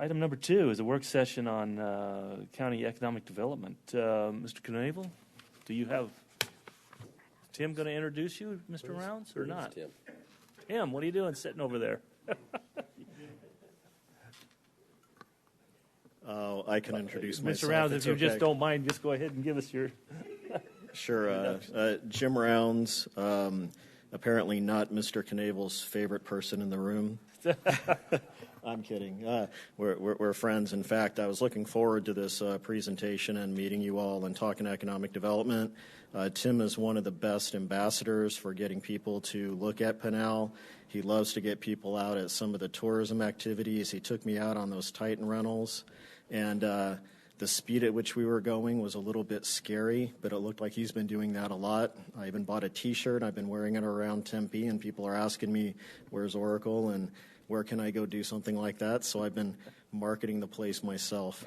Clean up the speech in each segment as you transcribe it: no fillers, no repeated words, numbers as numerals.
Item number 2 is a work session on county economic development. Mr. Knavel, do you have Tim going to introduce you, Mr. Rounds, or not? Tim, what are you doing sitting over there? Oh, I can introduce myself. Mr. Rounds, if you just don't mind, just go ahead and give us your... Sure. Jim Rounds, apparently not Mr. Knavel's favorite person in the room. I'm kidding. We're friends. In fact, I was looking forward to this presentation and meeting you all and talking economic development. Tim is one of the best ambassadors for getting people to look at Pinal. He loves to get people out at some of the tourism activities. He took me out on those Titan rentals, and the speed at which we were going was a little bit scary, but it looked like he's been doing that a lot. I even bought a T-shirt. I've been wearing it around Tempe, and people are asking me, where's Oracle, and where can I go do something like that? So I've been marketing the place myself.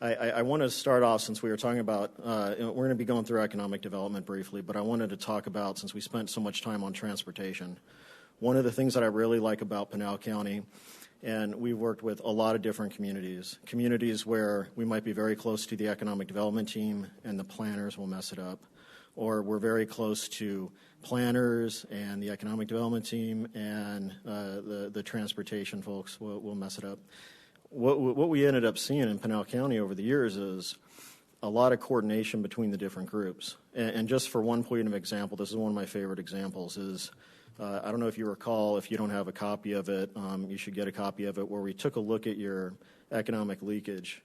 I want to start off, since we were talking about, we're going to be going through economic development briefly, but I wanted to talk about, since we spent so much time on transportation, one of the things that I really like about Pinal County, and we've worked with a lot of different communities where we might be very close to the economic development team and the planners will mess it up, or we're very close to planners and the economic development team and the transportation folks will mess it up. What we ended up seeing in Pinal County over the years is a lot of coordination between the different groups. And just for one point of example, this is one of my favorite examples, is I don't know if you recall, if you don't have a copy of it, you should get a copy of it, where we took a look at your economic leakage,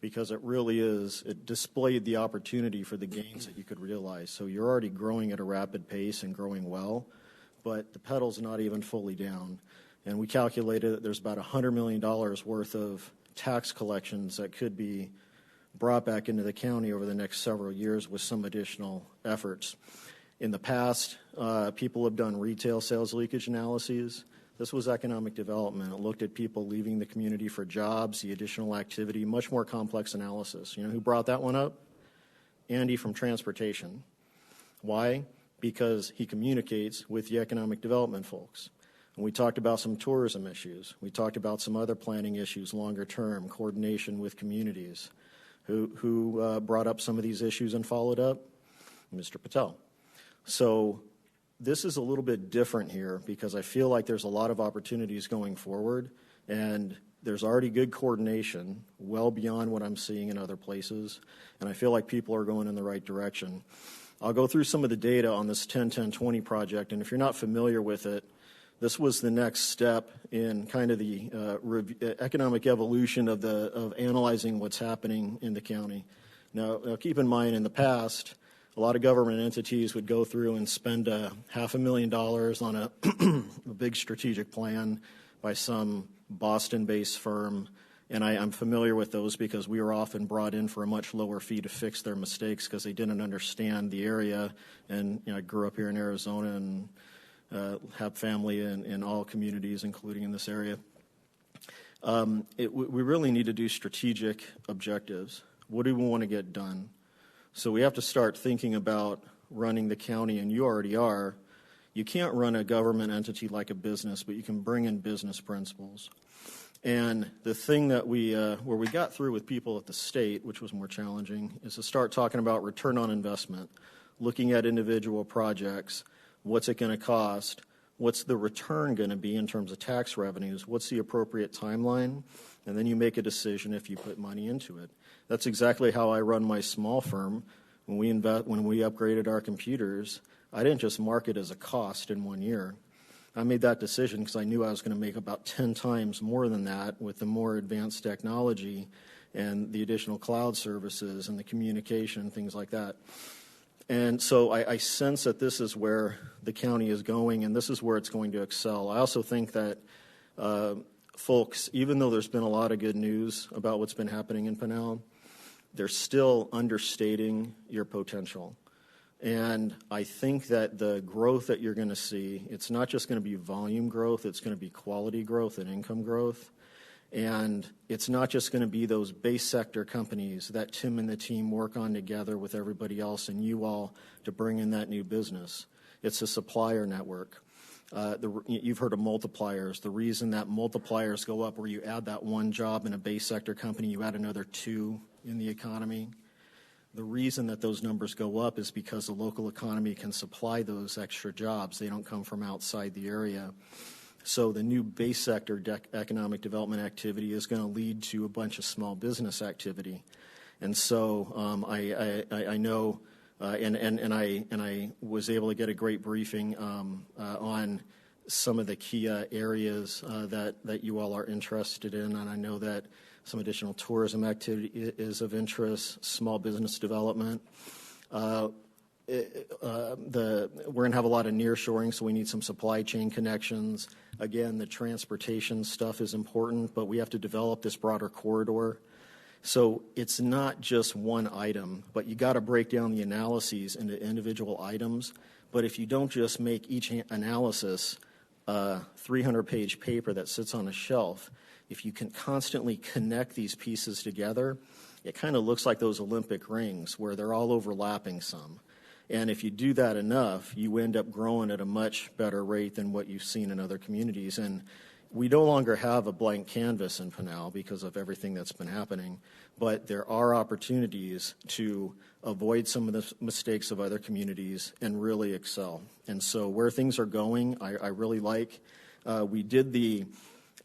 because it displayed the opportunity for the gains that you could realize. So you're already growing at a rapid pace and growing well, but the pedal's not even fully down. And we calculated that there's about $100 million worth of tax collections that could be brought back into the county over the next several years with some additional efforts. In the past, people have done retail sales leakage analyses. This was economic development. It looked at people leaving the community for jobs, the additional activity, much more complex analysis. You know who brought that one up? Andy from transportation. Why? Because he communicates with the economic development folks. And we talked about some tourism issues. We talked about some other planning issues, longer term, coordination with communities. Who brought up some of these issues and followed up? Mr. Patel. So this is a little bit different here, because I feel like there's a lot of opportunities going forward, and there's already good coordination well beyond what I'm seeing in other places, and I feel like people are going in the right direction. I'll go through some of the data on this 10-10-20 project, and if you're not familiar with it, this was the next step in kind of the economic evolution of analyzing what's happening in the county. Now, keep in mind, in the past, a lot of government entities would go through and spend $500,000 on a big strategic plan by some Boston-based firm, and I'm familiar with those because we were often brought in for a much lower fee to fix their mistakes because they didn't understand the area. And I grew up here in Arizona and have family in all communities, including in this area. We really need to do strategic objectives. What do we want to get done? So we have to start thinking about running the county, and you already are. You can't run a government entity like a business, but you can bring in business principles. And the thing that where we got through with people at the state, which was more challenging, is to start talking about return on investment, looking at individual projects. What's it going to cost? What's the return going to be in terms of tax revenues? What's the appropriate timeline? And then you make a decision if you put money into it. That's exactly how I run my small firm. When we upgraded our computers, I didn't just mark it as a cost in 1 year. I made that decision because I knew I was going to make about 10 times more than that with the more advanced technology and the additional cloud services and the communication, things like that. And so I sense that this is where the county is going, and this is where it's going to excel. I also think that folks, even though there's been a lot of good news about what's been happening in Pinal, they're still understating your potential. And I think that the growth that you're going to see, it's not just going to be volume growth, it's going to be quality growth and income growth. And it's not just going to be those base sector companies that Tim and the team work on together with everybody else and you all to bring in that new business. It's a supplier network. You've heard of multipliers. The reason that multipliers go up, where you add that one job in a base sector company, you add another two in the economy. The reason that those numbers go up is because the local economy can supply those extra jobs. They don't come from outside the area. So the new base sector economic development activity is going to lead to a bunch of small business activity. And so I know, and I was able to get a great briefing on some of the key areas that you all are interested in, and I know that some additional tourism activity is of interest, small business development. We're going to have a lot of nearshoring, so we need some supply chain connections. Again, the transportation stuff is important, but we have to develop this broader corridor. So it's not just one item, but you got to break down the analyses into individual items. But if you don't just make each analysis a 300-page paper that sits on a shelf, if you can constantly connect these pieces together, it kind of looks like those Olympic rings where they're all overlapping some. And if you do that enough, you end up growing at a much better rate than what you've seen in other communities. And we no longer have a blank canvas in Pinal because of everything that's been happening, but there are opportunities to avoid some of the mistakes of other communities and really excel. And so where things are going, I really like. We did the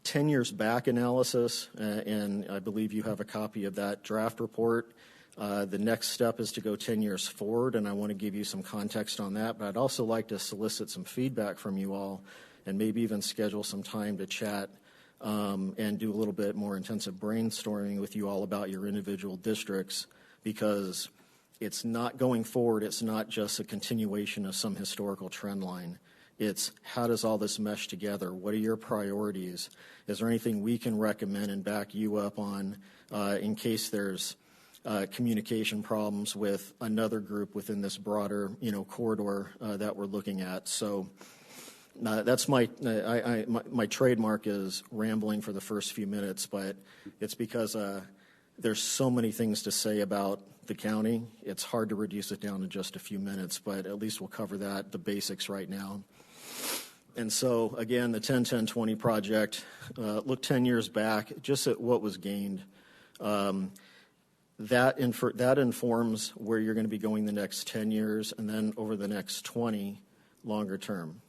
10 years back analysis, and I believe you have a copy of that draft report. The next step is to go 10 years forward, and I want to give you some context on that, but I'd also like to solicit some feedback from you all and maybe even schedule some time to chat and do a little bit more intensive brainstorming with you all about your individual districts, because it's not going forward, it's not just a continuation of some historical trend line. It's how does all this mesh together? What are your priorities? Is there anything we can recommend and back you up on in case there's communication problems with another group within this broader, corridor that we're looking at? So that's my trademark is rambling for the first few minutes, but it's because there's so many things to say about the county. It's hard to reduce it down to just a few minutes, but at least we'll cover that, the basics right now. And so, again, the 10-10-20 project, look 10 years back, just at what was gained. That informs where you're going to be going the next 10 years and then over the next 20 longer term.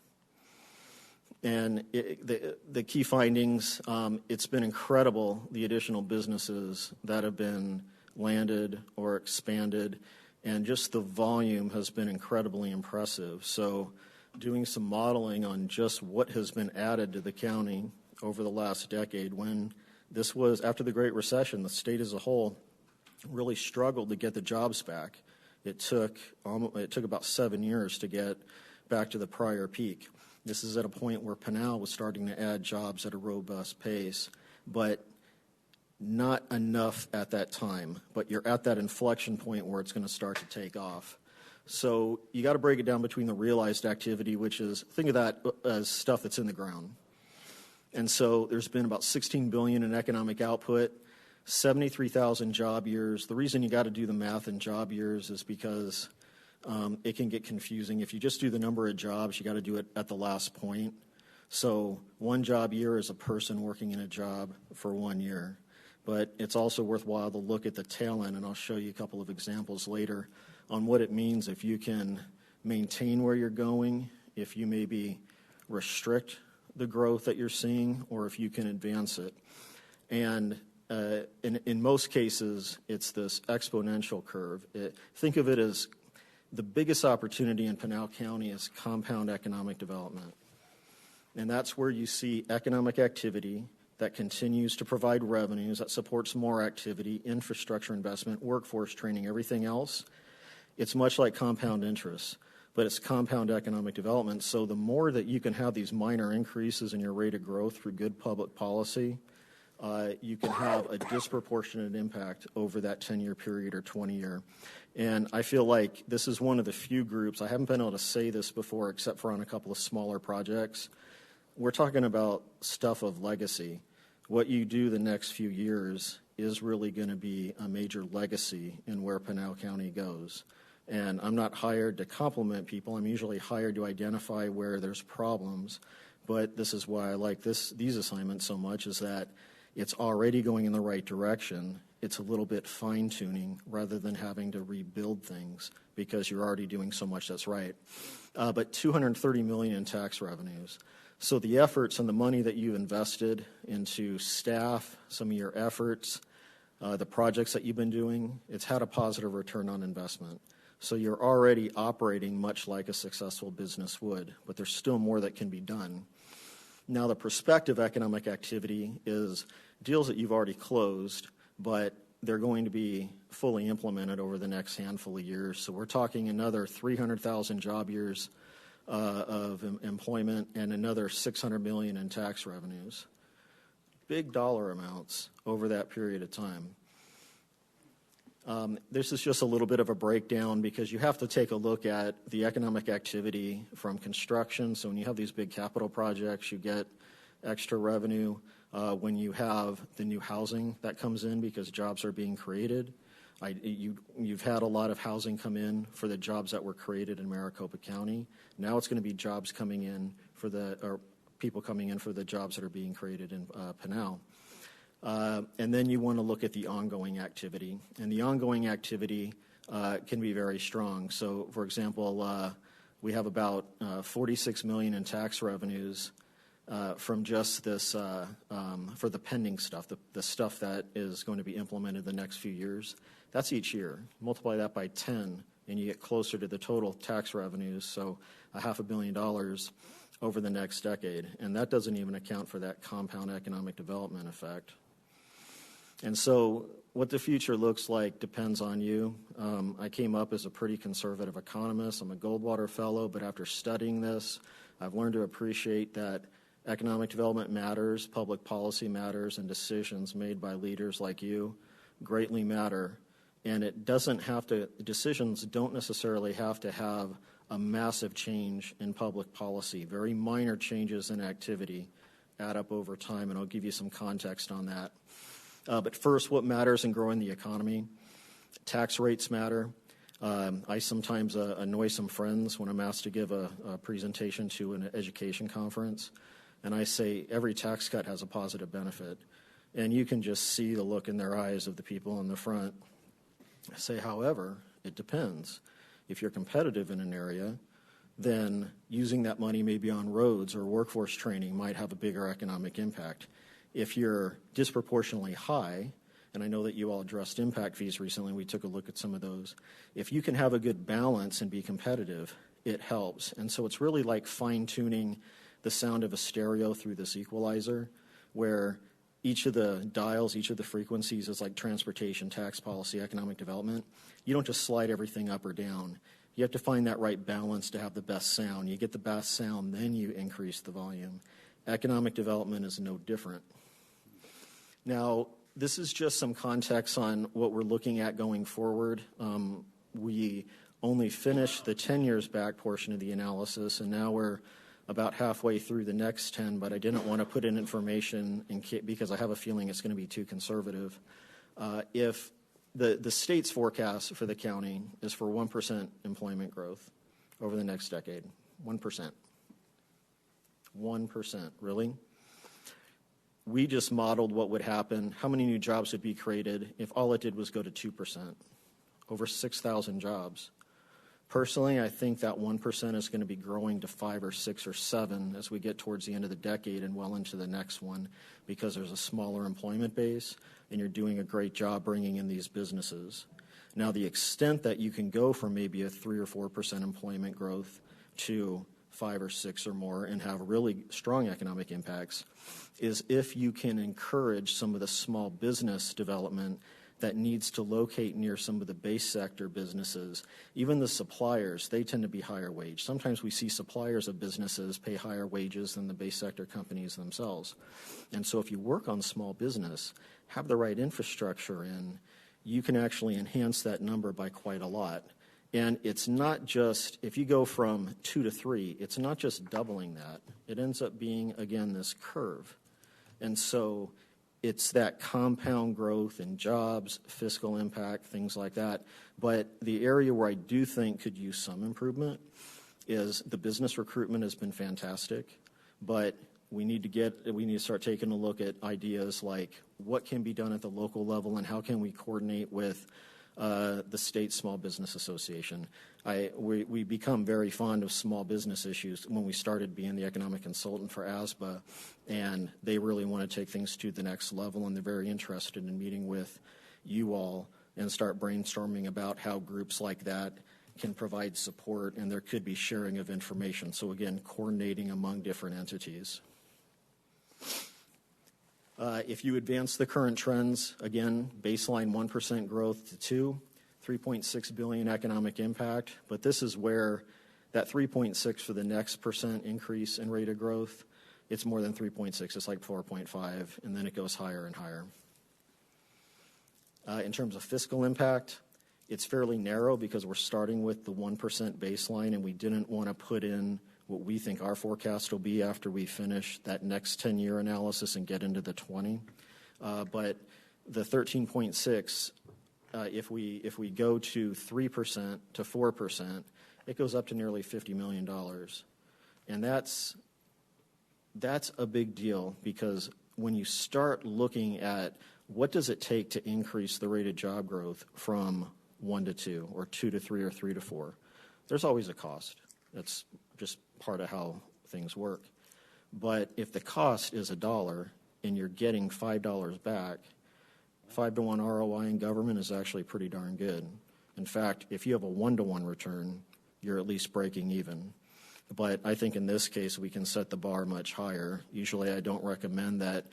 And the key findings, it's been incredible, the additional businesses that have been landed or expanded, and just the volume has been incredibly impressive. So doing some modeling on just what has been added to the county over the last decade, when this was after the Great Recession, the state as a whole really struggled to get the jobs back. It took about 7 years to get back to the prior peak. This is at a point where Pinal was starting to add jobs at a robust pace, but not enough at that time. But you're at that inflection point where it's going to start to take off. So you got to break it down between the realized activity, which is, think of that as stuff that's in the ground. And so there's been about $16 billion in economic output, 73,000 job years. The reason you got to do the math in job years is because it can get confusing. If you just do the number of jobs, you got to do it at the last point. So one job year is a person working in a job for 1 year. But it's also worthwhile to look at the tail end, and I'll show you a couple of examples later on what it means if you can maintain where you're going, if you maybe restrict the growth that you're seeing, or if you can advance it. And in most cases, it's this exponential curve. Think of it as the biggest opportunity in Pinal County is compound economic development. And that's where you see economic activity that continues to provide revenues, that supports more activity, infrastructure investment, workforce training, everything else. It's much like compound interest, but it's compound economic development. So the more that you can have these minor increases in your rate of growth through good public policy, you can have a disproportionate impact over that 10-year period or 20-year. And I feel like this is one of the few groups, I haven't been able to say this before except for on a couple of smaller projects. We're talking about stuff of legacy. What you do the next few years is really going to be a major legacy in where Pinal County goes. And I'm not hired to compliment people. I'm usually hired to identify where there's problems. But this is why I like these assignments so much, is that it's already going in the right direction. It's a little bit fine-tuning rather than having to rebuild things because you're already doing so much that's right. But $230 million in tax revenues. So the efforts and the money that you've invested into staff, some of your efforts, the projects that you've been doing, it's had a positive return on investment. So you're already operating much like a successful business would, but there's still more that can be done. Now, the prospective economic activity is deals that you've already closed, but they're going to be fully implemented over the next handful of years. So we're talking another 300,000 job years of employment and another $600 million in tax revenues. Big dollar amounts over that period of time. This is just a little bit of a breakdown because you have to take a look at the economic activity from construction. So when you have these big capital projects, you get extra revenue. When you have the new housing that comes in because jobs are being created. You've had a lot of housing come in for the jobs that were created in Maricopa County. Now it's going to be jobs coming in or people coming in for the jobs that are being created in Pinal. And then you want to look at the ongoing activity. And the ongoing activity can be very strong. So, for example, we have about $46 million in tax revenues from just this, for the pending stuff, the stuff that is going to be implemented the next few years. That's each year. Multiply that by 10, and you get closer to the total tax revenues, so $500 million over the next decade. And that doesn't even account for that compound economic development effect. And so what the future looks like depends on you. I came up as a pretty conservative economist. I'm a Goldwater Fellow, but after studying this, I've learned to appreciate that economic development matters, public policy matters, and decisions made by leaders like you greatly matter. And decisions don't necessarily have to have a massive change in public policy. Very minor changes in activity add up over time, and I'll give you some context on that. But first, what matters in growing the economy? Tax rates matter. I sometimes annoy some friends when I'm asked to give a presentation to an education conference, and I say every tax cut has a positive benefit. And you can just see the look in their eyes of the people in the front. I say, however, it depends. If you're competitive in an area, then using that money maybe on roads or workforce training might have a bigger economic impact. If you're disproportionately high, and I know that you all addressed impact fees recently, we took a look at some of those. If you can have a good balance and be competitive, it helps. And so it's really like fine-tuning the sound of a stereo through this equalizer, where each of the dials, each of the frequencies is like transportation, tax policy, economic development. You don't just slide everything up or down. You have to find that right balance to have the best sound. You get the best sound, then you increase the volume. Economic development is no different. Now, this is just some context on what we're looking at going forward. We only finished the 10 years back portion of the analysis, and now we're about halfway through the next 10, but I didn't want to put in information because I have a feeling it's going to be too conservative. If the state's forecast for the county is for 1% employment growth over the next decade, 1%. 1%, really? We just modeled what would happen, how many new jobs would be created if all it did was go to 2%, over 6,000 jobs. Personally, I think that 1% is going to be growing to 5 or 6 or 7 as we get towards the end of the decade and well into the next one, because there's a smaller employment base and you're doing a great job bringing in these businesses. Now, the extent that you can go from maybe a 3 or 4% employment growth to 5 or 6 or more and have really strong economic impacts is if you can encourage some of the small business development that needs to locate near some of the base sector businesses. Even the suppliers, they tend to be higher wage. Sometimes we see suppliers of businesses pay higher wages than the base sector companies themselves. And so if you work on small business, have the right infrastructure in, you can actually enhance that number by quite a lot. And it's not just, if you go from 2 to 3, it's not just doubling that. It ends up being, again, this curve. And so it's that compound growth in jobs, fiscal impact, things like that. But the area where I do think could use some improvement is the business recruitment has been fantastic, but we need to start taking a look at ideas like what can be done at the local level and how can we coordinate with the state small business association. We become very fond of small business issues when we started being the economic consultant for ASBA, and they really want to take things to the next level, and they're very interested in meeting with you all and start brainstorming about how groups like that can provide support, and there could be sharing of information. So again, coordinating among different entities. If you advance the current trends, again, baseline 1% growth to 3.6 billion economic impact, but this is where that 3.6 for the next percent increase in rate of growth, it's more than 3.6, it's like 4.5, and then it goes higher and higher. In terms of fiscal impact, it's fairly narrow because we're starting with the 1% baseline, and we didn't want to put in what we think our forecast will be after we finish that next 10-year analysis and get into the 20. But the 13.6, if we go to 3% to 4%, it goes up to nearly $50 million. And that's a big deal, because when you start looking at what does it take to increase the rate of job growth from 1 to 2 or 2 to 3 or 3 to 4, there's always a cost. That's just part of how things work. But if the cost is $1 and you're getting $5 back, 5-to-1 ROI in government is actually pretty darn good. In fact, if you have a 1-to-1 return, you're at least breaking even. But I think in this case, we can set the bar much higher. Usually I don't recommend that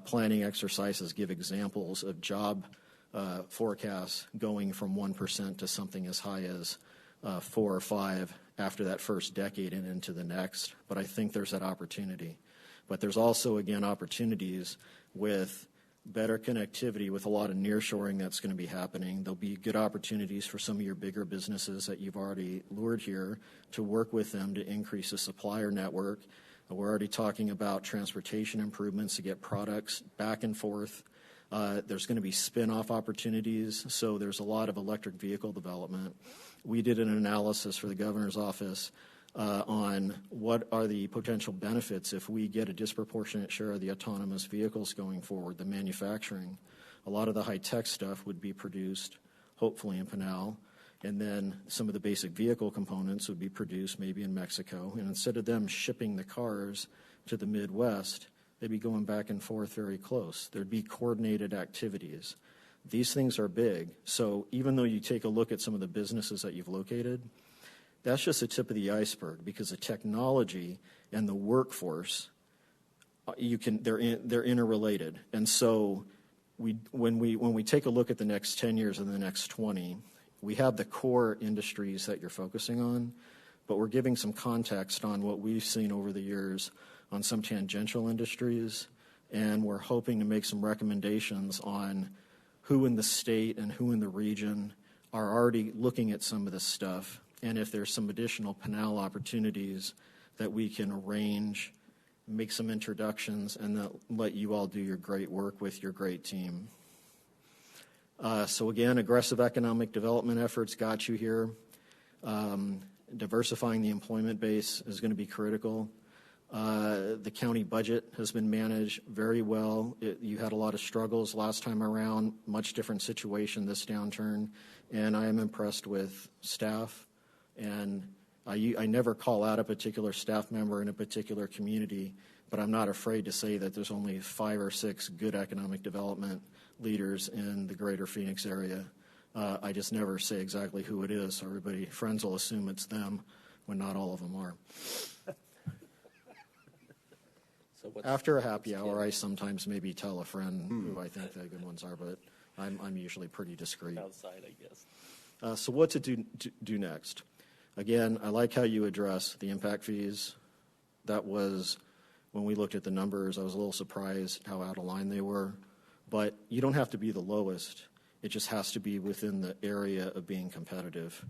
planning exercises give examples of job forecasts going from 1% to something as high as 4 or 5 after that first decade and into the next. But I think there's that opportunity. But there's also, again, opportunities with better connectivity with a lot of nearshoring that's going to be happening. There'll be good opportunities for some of your bigger businesses that you've already lured here to work with them to increase the supplier network. We're already talking about transportation improvements to get products back and forth. There's going to be spin-off opportunities, so there's a lot of electric vehicle development. We did an analysis for the governor's office on what are the potential benefits if we get a disproportionate share of the autonomous vehicles going forward, the manufacturing. A lot of the high-tech stuff would be produced, hopefully, in Pinal, and then some of the basic vehicle components would be produced maybe in Mexico. And instead of them shipping the cars to the Midwest, they'd be going back and forth very close. There'd be coordinated activities. These things are big. So even though you take a look at some of the businesses that you've located, that's just the tip of the iceberg, because the technology and the workforce, they're interrelated. And so when we take a look at the next 10 years and the next 20, we have the core industries that you're focusing on, but we're giving some context on what we've seen over the years on some tangential industries, and we're hoping to make some recommendations on who in the state and who in the region are already looking at some of this stuff, and if there's some additional Pinal opportunities that we can arrange, make some introductions, and let you all do your great work with your great team. So again, aggressive economic development efforts got you here. Diversifying the employment base is going to be critical. The county budget has been managed very well. You had a lot of struggles last time around, much different situation this downturn, and I am impressed with staff. And I never call out a particular staff member in a particular community, but I'm not afraid to say that there's only 5 or 6 good economic development leaders in the greater Phoenix area. I just never say exactly who it is, so friends will assume it's them when not all of them are. So after a happy hour, I sometimes maybe tell a friend who I think the good ones are, but I'm usually pretty discreet. Outside, I guess. So what to do next? Again, I like how you address the impact fees. That was, when we looked at the numbers, I was a little surprised how out of line they were. But you don't have to be the lowest. It just has to be within the area of being competitive.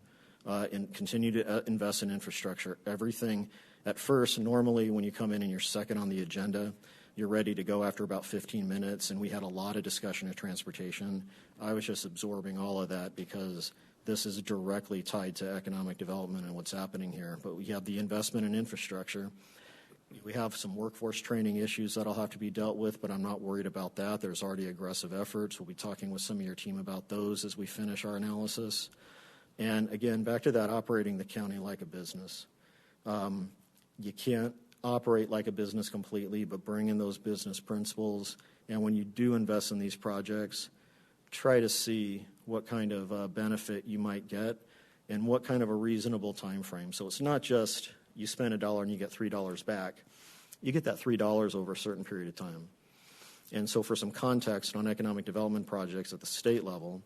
And continue to invest in infrastructure. Everything, at first, normally when you come in and you're second on the agenda, you're ready to go after about 15 minutes, and we had a lot of discussion of transportation. I was just absorbing all of that because this is directly tied to economic development and what's happening here. But we have the investment in infrastructure. We have some workforce training issues that'll have to be dealt with, but I'm not worried about that. There's already aggressive efforts. We'll be talking with some of your team about those as we finish our analysis. And again, back to that operating the county like a business. You can't operate like a business completely, but bring in those business principles. And when you do invest in these projects, try to see what kind of benefit you might get and what kind of a reasonable time frame. So it's not just you spend $1 and you get $3 back. You get that $3 over a certain period of time. And so for some context on economic development projects at the state level,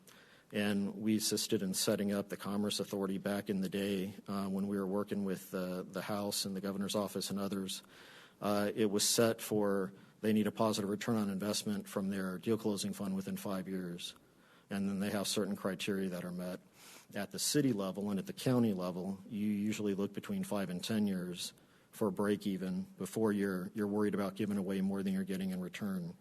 and we assisted in setting up the Commerce Authority back in the day when we were working with the House and the Governor's Office and others. It was set for they need a positive return on investment from their deal closing fund within 5 years. And then they have certain criteria that are met. At the city level and at the county level, you usually look between 5 and 10 years for a break even before you're worried about giving away more than you're getting in return.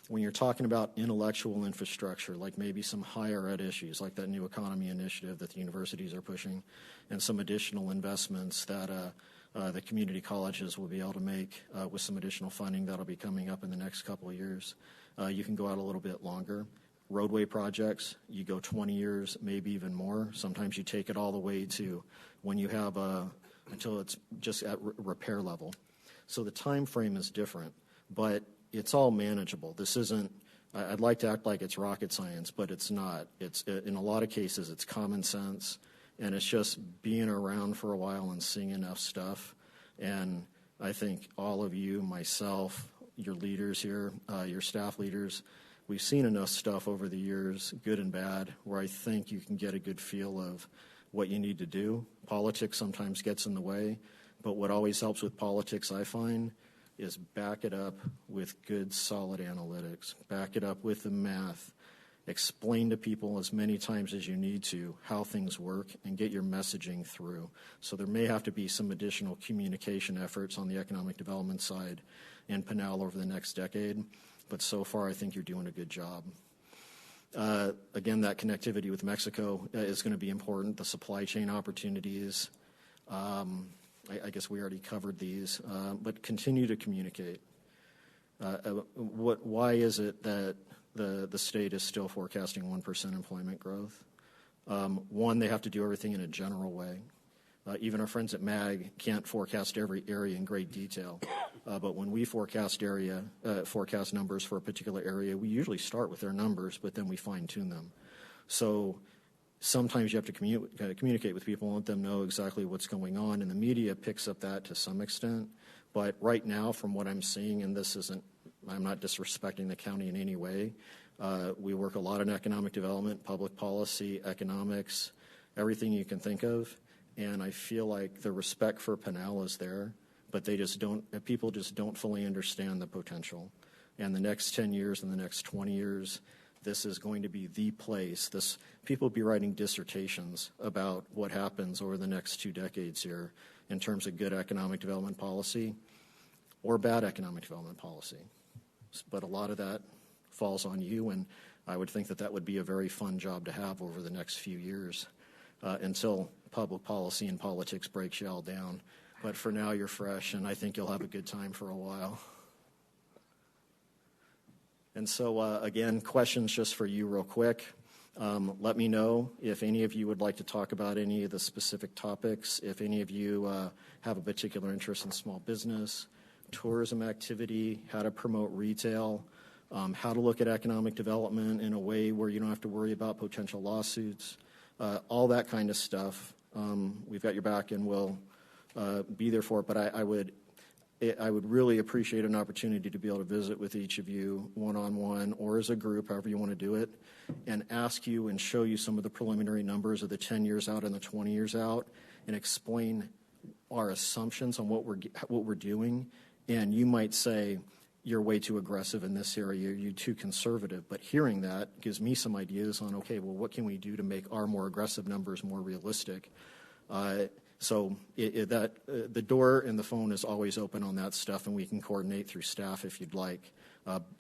When you're talking about intellectual infrastructure, like maybe some higher ed issues, like that new economy initiative that the universities are pushing, and some additional investments that the community colleges will be able to make with some additional funding that'll be coming up in the next couple of years, you can go out a little bit longer. Roadway projects, you go 20 years, maybe even more. Sometimes you take it all the way to when you have until it's just at repair level. So the time frame is different, but it's all manageable. This isn't, I'd like to act like it's rocket science, but it's not. It's in a lot of cases, it's common sense, and it's just being around for a while and seeing enough stuff. And I think all of you, myself, your leaders here, your staff leaders, we've seen enough stuff over the years, good and bad, where I think you can get a good feel of what you need to do. Politics sometimes gets in the way, but what always helps with politics, I find, is back it up with good, solid analytics. Back it up with the math. Explain to people as many times as you need to how things work and get your messaging through. So there may have to be some additional communication efforts on the economic development side in Pinal over the next decade. But so far, I think you're doing a good job. Again, that connectivity with Mexico is going to be important. The supply chain opportunities, I guess we already covered these, but continue to communicate. Why is it that the state is still forecasting 1% employment growth? One, they have to do everything in a general way. Even our friends at MAG can't forecast every area in great detail. But when we forecast numbers for a particular area, we usually start with their numbers, but then we fine-tune them. So sometimes you have to communicate with people and let them know exactly what's going on, and the media picks up that to some extent. But right now, from what I'm seeing, and I'm not disrespecting the county in any way, we work a lot in economic development, public policy, economics, everything you can think of. And I feel like the respect for Pinal is there, but people just don't fully understand the potential. And the next 10 years and the next 20 years, this is going to be the place. People will be writing dissertations about what happens over the next 2 decades here in terms of good economic development policy or bad economic development policy. But a lot of that falls on you, and I would think that would be a very fun job to have over the next few years until public policy and politics breaks you all down. But for now, you're fresh, and I think you'll have a good time for a while. And so, again, questions just for you real quick. Let me know if any of you would like to talk about any of the specific topics, if any of you have a particular interest in small business, tourism activity, how to promote retail, how to look at economic development in a way where you don't have to worry about potential lawsuits, all that kind of stuff. We've got your back, and we'll be there for it. But I would really appreciate an opportunity to be able to visit with each of you one-on-one or as a group, however you want to do it, and ask you and show you some of the preliminary numbers of the 10 years out and the 20 years out, and explain our assumptions on what we're doing. And you might say, you're way too aggressive in this area, you're too conservative. But hearing that gives me some ideas on, okay, well, what can we do to make our more aggressive numbers more realistic? So the door and the phone is always open on that stuff, and we can coordinate through staff if you'd like.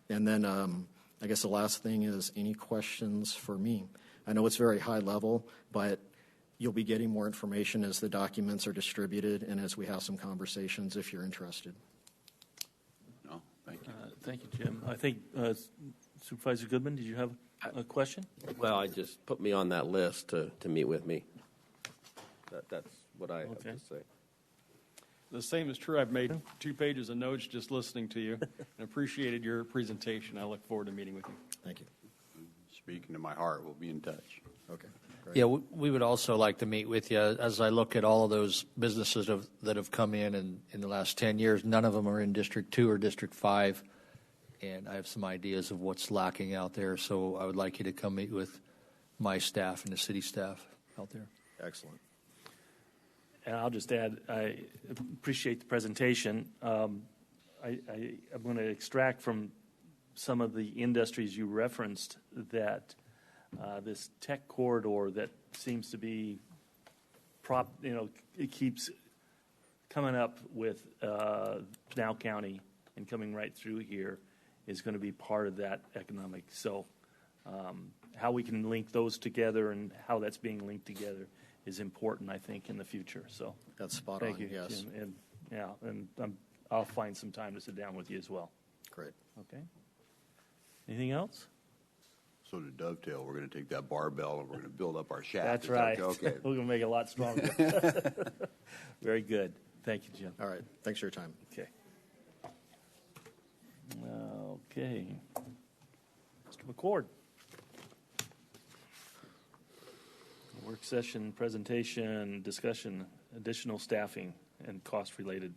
And then I guess the last thing is any questions for me? I know it's very high level, but you'll be getting more information as the documents are distributed and as we have some conversations if you're interested. No, thank you. Thank you, Jim. I think Supervisor Goodman, did you have a question? Well, I just put me on that list to meet with me. That's what I have to say. The same is true. I've made 2 pages of notes just listening to you and appreciated your presentation. I look forward to meeting with you. Thank you. Speaking to my heart, we'll be in touch. Okay. Great. Yeah, we would also like to meet with you. As I look at all of those businesses that have come in the last 10 years, none of them are in District 2 or District 5, and I have some ideas of what's lacking out there, so I would like you to come meet with my staff and the city staff out there. Excellent. And I'll just add, I appreciate the presentation. I'm going to extract from some of the industries you referenced that this tech corridor that seems to be it keeps coming up with Pinal County and coming right through here is going to be part of that economic. So how we can link those together and how that's being linked together is important, I think, in the future. So That's spot thank on, you, yes. Jim. And I'll find some time to sit down with you as well. Great. Okay. Anything else? So to dovetail, we're going to take that barbell and we're going to build up our shaft. That's Is that right. Okay. We're going to make it a lot stronger. Very good. Thank you, Jim. All right. Thanks for your time. Okay. Okay. Mr. McCord. Work session, presentation, discussion, additional staffing and cost related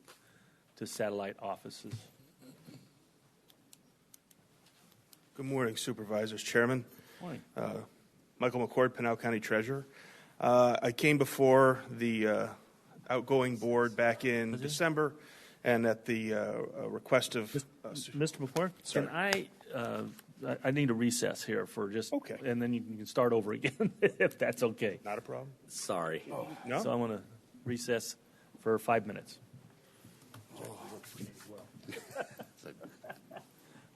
to satellite offices. Good morning, Supervisors, Chairman. Morning. Michael McCord, Pinal County Treasurer. I came before the outgoing board back in December, and at the request of Mr. McCord, Sorry. can I need a recess here for just, Okay. and then you can start over again if that's okay. not a problem. Sorry. No? So I want to recess for 5 minutes.